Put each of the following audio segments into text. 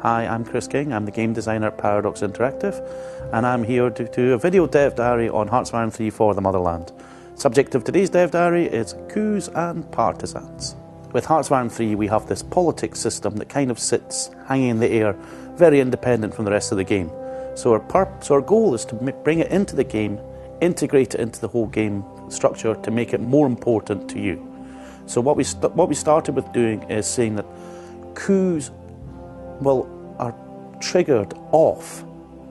Hi, I'm Chris King. I'm the game designer at Paradox Interactive, and I'm here to do a video dev diary on Hearts of Iron 3 for the Motherland. Subject of today's dev diary is coups and partisans. With Hearts of Iron 3 we have this politics system that kind of sits hanging in the air, very independent from the rest of the game. So our goal is to bring it into the game, integrate it into the whole game structure to make it more important to you. So what we started with doing is saying that coups are triggered off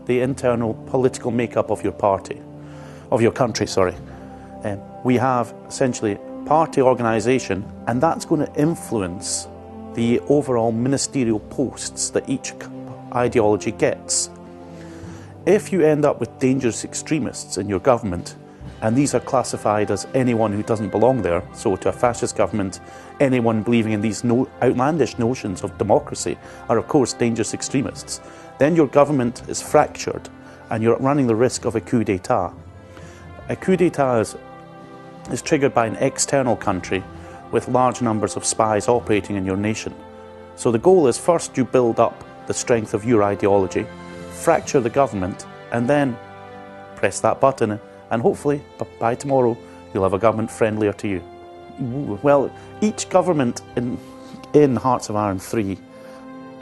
the internal political makeup of your party, of your country, sorry. We have essentially party organisation, and that's going to influence the overall ministerial posts that each ideology gets. If you end up with dangerous extremists in your government, and these are classified as anyone who doesn't belong there, so to a fascist government, anyone believing in these outlandish notions of democracy are of course dangerous extremists, then your government is fractured and you're running the risk of a coup d'etat. A coup d'etat is triggered by an external country with large numbers of spies operating in your nation. So the goal is first you build up the strength of your ideology, fracture the government, and then press that button, and hopefully by tomorrow you'll have a government friendlier to you. Well, each government in Hearts of Iron 3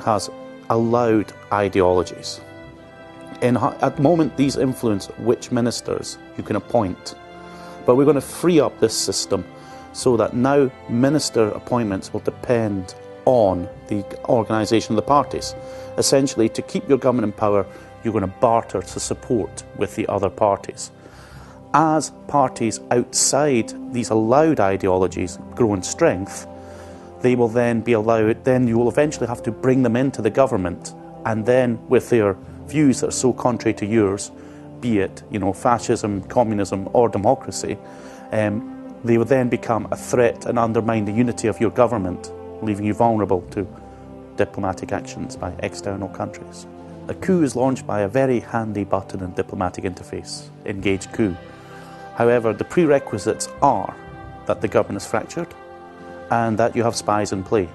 has allowed ideologies. At the moment these influence which ministers you can appoint, but we're going to free up this system so that now minister appointments will depend on the organisation of the parties. Essentially, to keep your government in power, you're going to barter to support with the other parties. As parties outside these allowed ideologies grow in strength, they will then be allowed, then you will eventually have to bring them into the government, and then with their views that are so contrary to yours, be it fascism, communism or democracy, they will then become a threat and undermine the unity of your government, leaving you vulnerable to diplomatic actions by external countries. A coup is launched by a very handy button and diplomatic interface, Engage Coup. However, the prerequisites are that the government is fractured and that you have spies in play.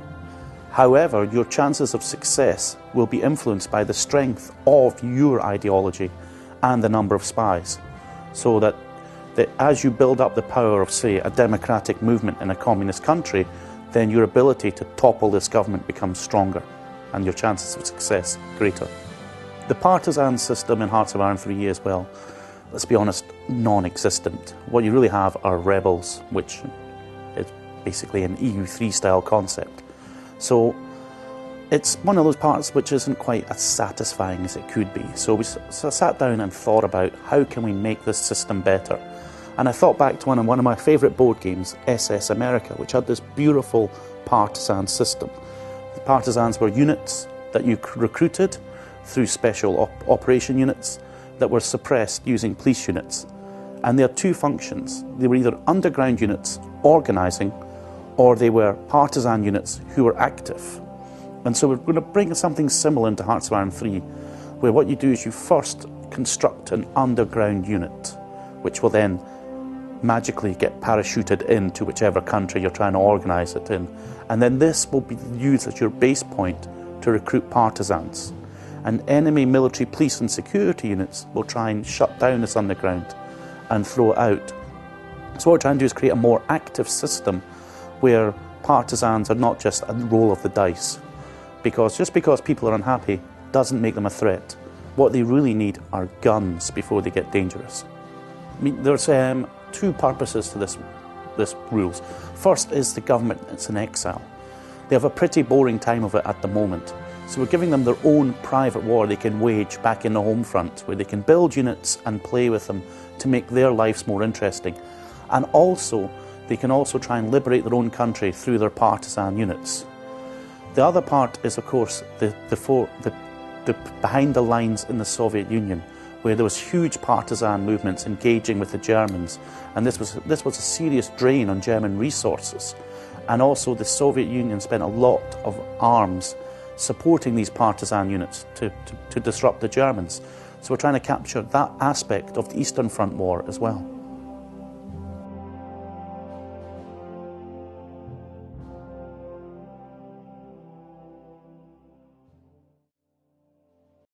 However, your chances of success will be influenced by the strength of your ideology and the number of spies. So that as you build up the power of, say, a democratic movement in a communist country, then your ability to topple this government becomes stronger and your chances of success greater. The partisan system in Hearts of Iron 3 as well, let's be honest, non-existent. What you really have are rebels, which is basically an EU3 style concept. So it's one of those parts which isn't quite as satisfying as it could be. So we sat down and thought about how can we make this system better. And I thought back to one of my favourite board games, SS America, which had this beautiful partisan system. The partisans were units that you recruited through special operation units that were suppressed using police units. And they had two functions. They were either underground units organising, or they were partisan units who were active. And so we're going to bring something similar into Hearts of Iron 3, where what you do is you first construct an underground unit, which will then magically get parachuted into whichever country you're trying to organise it in. And then this will be used as your base point to recruit partisans. And enemy military, police and security units will try and shut down this underground and throw it out. So what we're trying to do is create a more active system where partisans are not just a roll of the dice. Because just because people are unhappy doesn't make them a threat. What they really need are guns before they get dangerous. I mean, there's two purposes to this rules. First is the government that's in exile. They have a pretty boring time of it at the moment. So we're giving them their own private war they can wage back in the home front, where they can build units and play with them to make their lives more interesting. And also, they can also try and liberate their own country through their partisan units. The other part is, of course, the behind the lines in the Soviet Union, where there was huge partisan movements engaging with the Germans, and this was a serious drain on German resources. And also the Soviet Union spent a lot of arms supporting these partisan units to disrupt the Germans. So we're trying to capture that aspect of the Eastern Front War as well.